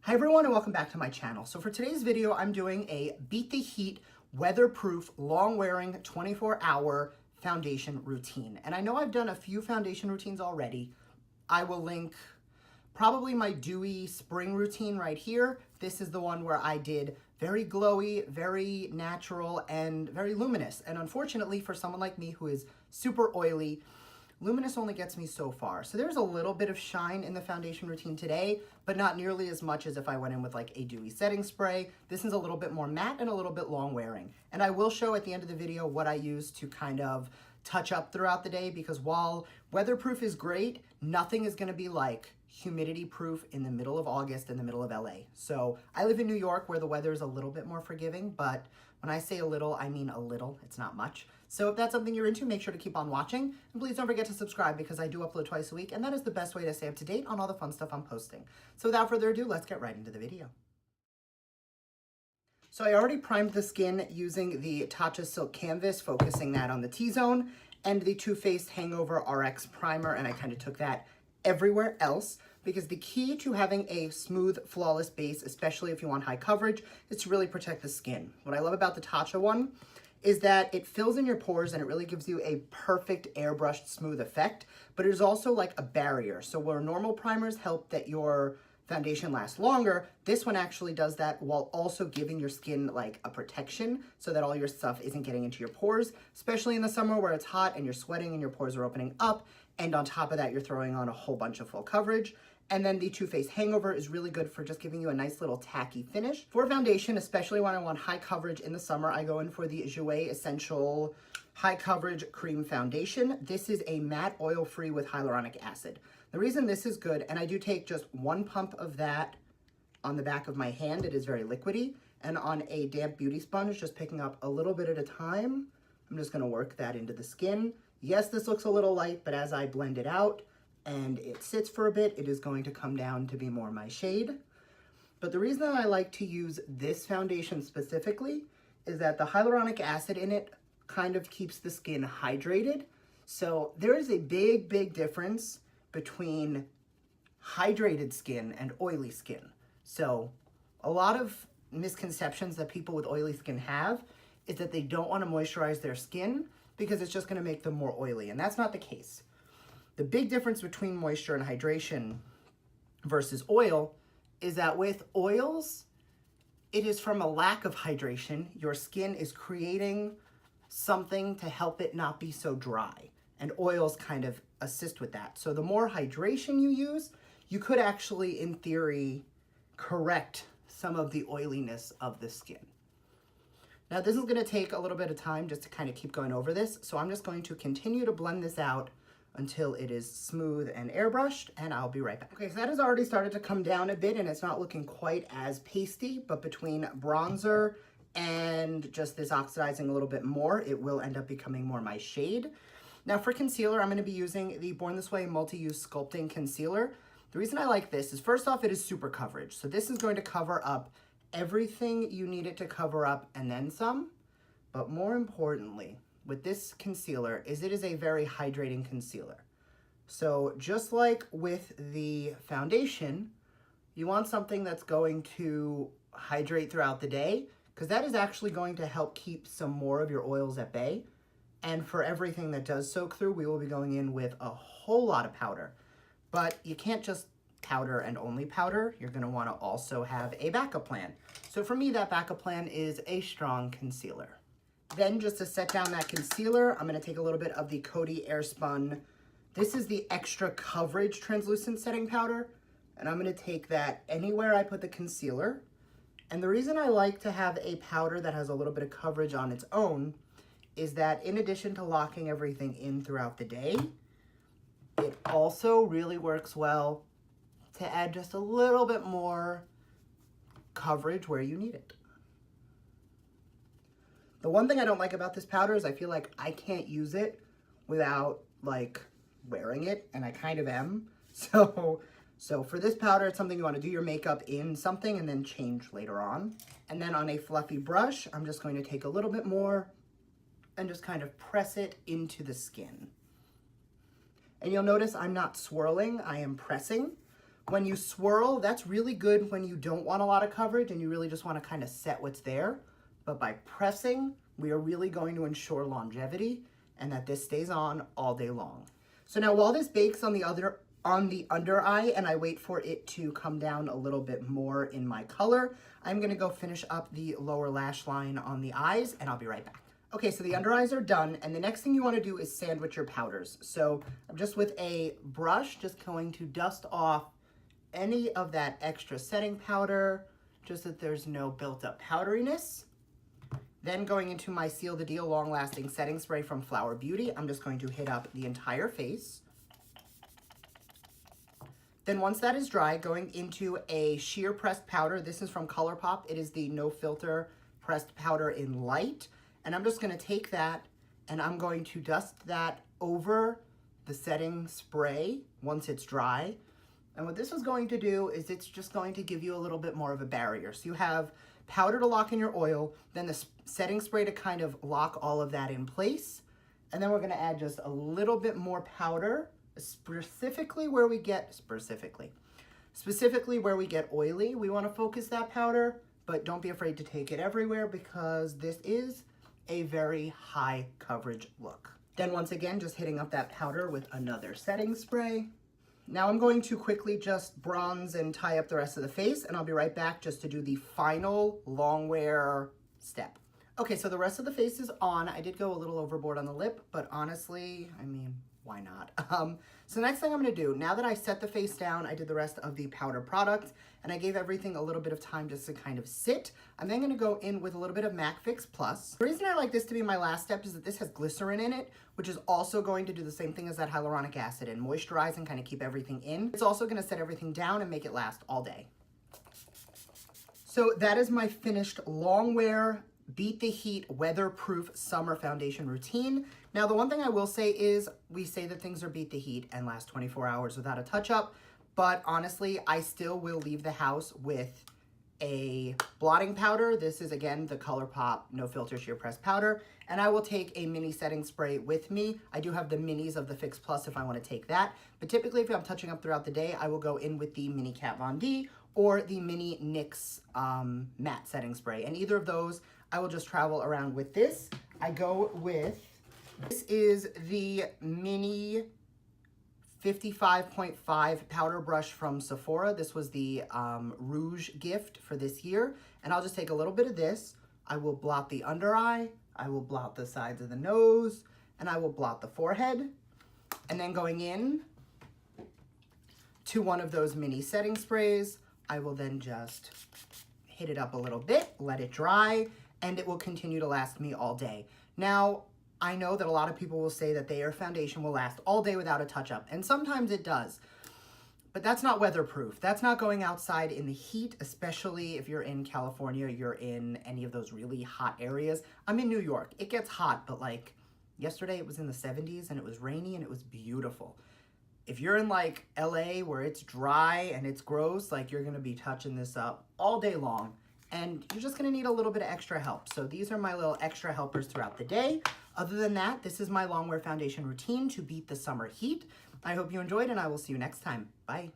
Hi everyone and welcome back to my channel. So for today's video, I'm doing a Beat the Heat weatherproof long wearing 24-hour foundation routine. And I know I've done a few foundation routines already. I will link probably my dewy spring routine right here. This is the one where I did very glowy, very natural, and very luminous. And unfortunately for someone like me who is super oily, luminous only gets me so far. So there's a little bit of shine in the foundation routine today, but not nearly as much as if I went in with like a dewy setting spray. This is a little bit more matte and a little bit long wearing. And I will show at the end of the video what I use to kind of touch up throughout the day, because while weatherproof is great, nothing is gonna be like humidity proof in the middle of August in the middle of LA. So I live in New York where the weather is a little bit more forgiving, but when I say a little, I mean a little, it's not much. So if that's something you're into, make sure to keep on watching. And please don't forget to subscribe because I do upload twice a week, and that is the best way to stay up to date on all the fun stuff I'm posting. So without further ado, let's get right into the video. So I already primed the skin using the Tatcha Silk Canvas, focusing that on the T-zone, and the Too Faced Hangover RX Primer, and I kind of took that everywhere else, because the key to having a smooth, flawless base, especially if you want high coverage, is to really protect the skin. What I love about the Tatcha one is that it fills in your pores and it really gives you a perfect airbrushed smooth effect, but it is also like a barrier. So where normal primers help that your foundation lasts longer, this one actually does that while also giving your skin like a protection so that all your stuff isn't getting into your pores, especially in the summer where it's hot and you're sweating and your pores are opening up. And on top of that, you're throwing on a whole bunch of full coverage. And then the Too Faced Hangover is really good for just giving you a nice little tacky finish. For foundation, especially when I want high coverage in the summer, I go in for the Jouer Essential High Coverage Cream Foundation. This is a matte oil-free with hyaluronic acid. The reason this is good, and I do take just one pump of that on the back of my hand, it is very liquidy, and on a damp beauty sponge, just picking up a little bit at a time, I'm just gonna work that into the skin. Yes, this looks a little light, but as I blend it out, and it sits for a bit, it is going to come down to be more my shade. But the reason that I like to use this foundation specifically is that the hyaluronic acid in it kind of keeps the skin hydrated. So there is a big, big difference between hydrated skin and oily skin. So a lot of misconceptions that people with oily skin have is that they don't want to moisturize their skin because it's just going to make them more oily, and that's not the case. The big difference between moisture and hydration versus oil is that with oils, it is from a lack of hydration. Your skin is creating something to help it not be so dry, and oils kind of assist with that. So the more hydration you use, you could actually, in theory, correct some of the oiliness of the skin. Now this is going to take a little bit of time just to kind of keep going over this, so I'm just going to continue to blend this out until it is smooth and airbrushed, and I'll be right back. Okay, so that has already started to come down a bit and it's not looking quite as pasty, but between bronzer and just this oxidizing a little bit more, it will end up becoming more my shade. Now for concealer, I'm gonna be using the Born This Way Multi-Use Sculpting Concealer. The reason I like this is, first off, it is super coverage. So this is going to cover up everything you need it to cover up and then some, but more importantly, with this concealer is it is a very hydrating concealer. So just like with the foundation, you want something that's going to hydrate throughout the day, because that is actually going to help keep some more of your oils at bay. And for everything that does soak through, we will be going in with a whole lot of powder. But you can't just powder and only powder. You're gonna wanna also have a backup plan. So for me, that backup plan is a strong concealer. Then just to set down that concealer, I'm going to take a little bit of the Cody Airspun. This is the Extra Coverage Translucent Setting Powder. And I'm going to take that anywhere I put the concealer. And the reason I like to have a powder that has a little bit of coverage on its own is that in addition to locking everything in throughout the day, it also really works well to add just a little bit more coverage where you need it. The one thing I don't like about this powder is I feel like I can't use it without like wearing it, and I kind of am. So for this powder, it's something you want to do your makeup in something and then change later on. And then on a fluffy brush, I'm just going to take a little bit more and just kind of press it into the skin. And you'll notice I'm not swirling, I am pressing, When you swirl, that's really good when you don't want a lot of coverage and you really just want to kind of set what's there. But by pressing, we are really going to ensure longevity and that this stays on all day long. So now while this bakes on the under eye and I wait for it to come down a little bit more in my color, I'm gonna go finish up the lower lash line on the eyes and I'll be right back. Okay, so the under eyes are done and the next thing you wanna do is sandwich your powders. So I'm just with a brush, just going to dust off any of that extra setting powder, just that there's no built up powderiness. Then going into my Seal the Deal Long Lasting Setting Spray from Flower Beauty, I'm just going to hit up the entire face. Then once that is dry, going into a sheer pressed powder. This is from Colourpop. It is the No Filter Pressed Powder in Light. And I'm just gonna take that and I'm going to dust that over the setting spray once it's dry. And what this is going to do is it's just going to give you a little bit more of a barrier. So you have powder to lock in your oil, then the setting spray to kind of lock all of that in place. And then we're gonna add just a little bit more powder, specifically where we get oily. We wanna focus that powder, but don't be afraid to take it everywhere because this is a very high coverage look. Then once again, just hitting up that powder with another setting spray. Now I'm going to quickly just bronze and tie up the rest of the face and I'll be right back just to do the final long wear step. Okay, so the rest of the face is on. I did go a little overboard on the lip, but honestly, I mean, why not? So next thing I'm gonna do, now that I set the face down, I did the rest of the powder product and I gave everything a little bit of time just to kind of sit. I'm then gonna go in with a little bit of MAC Fix Plus. The reason I like this to be my last step is that this has glycerin in it, which is also going to do the same thing as that hyaluronic acid and moisturize and kind of keep everything in. It's also gonna set everything down and make it last all day. So that is my finished long wear Beat the Heat weatherproof summer foundation routine. Now the one thing I will say is we say that things are beat the heat and last 24 hours without a touch up, but honestly I still will leave the house with a blotting powder. This is again the Colourpop No Filter Sheer Press Powder, and I will take a mini setting spray with me. I do have the minis of the Fix Plus if I want to take that, but typically if I'm touching up throughout the day, I will go in with the mini Kat Von D or the mini NYX matte setting spray, and either of those I will just travel around with this. I go with, this is the mini 55.5 powder brush from Sephora. This was the Rouge gift for this year. And I'll just take a little bit of this. I will blot the under eye. I will blot the sides of the nose. And I will blot the forehead. And then going in to one of those mini setting sprays, I will then just hit it up a little bit, let it dry, and it will continue to last me all day. Now, I know that a lot of people will say that their foundation will last all day without a touch-up, and sometimes it does. But that's not weatherproof. That's not going outside in the heat, especially if you're in California, you're in any of those really hot areas. I'm in New York. It gets hot, but like yesterday it was in the 70s and it was rainy and it was beautiful. If you're in like LA where it's dry and it's gross, like you're gonna be touching this up all day long. And you're just gonna need a little bit of extra help. So these are my little extra helpers throughout the day. Other than that, this is my long wear foundation routine to beat the summer heat. I hope you enjoyed and I will see you next time. Bye.